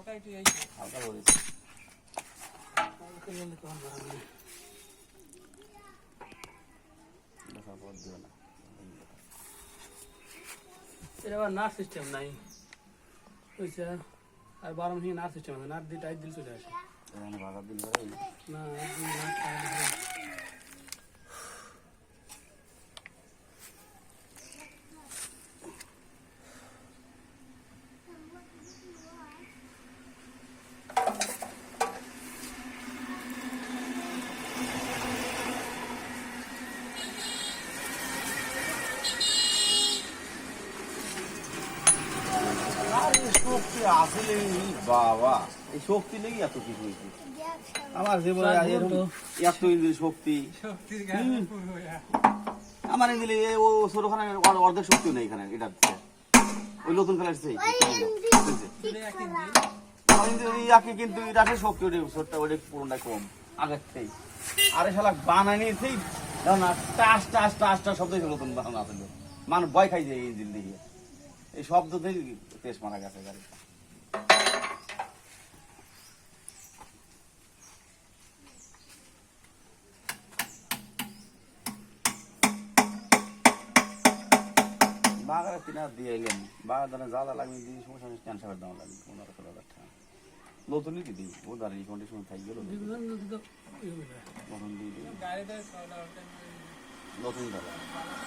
হালকা বলেছি এটা আবার নাট সিস্টেম নাই বুঝছে আর 12 মিনিট নাট সিস্টেম আছে নাট দিয়ে টাইট দিলে চলে আসে এখানে ভাগা দিল না একদম নাট টাইট দিলে শক্তি আসলে বাবা এই শক্তি লেগে এত কিছু হয়েছে আমার জীবনে এত শক্তি আমার দিলে ও ছোটখানে অর্ধেক শক্তিও নেই এখানে এটা ওই নতুন খেলা আসছে কিন্তু এটা শক্তি ওটা পুরোটা কম আগের থেকে আরে শালা বানাই নিয়েছি না টাস টাস টাস টাস শব্দ নতুন বানানো আসলে মানুষ ভয় খাই যায় ইঞ্জিন দিয়ে এই শব্দতেই তেজ মারা গেছে গাড়ি বাগারে কিনা দিয়ে এলেন বাগানে জ্বালা লাগবে দিয়ে সমস্যা ক্যান্সারের দাম লাগবে 15-16 হাজার টাকা নতুনই কি দিই ও দাঁড়িয়ে কন্ডিশন থাকি গেল নতুন দিয়ে নতুন দাদা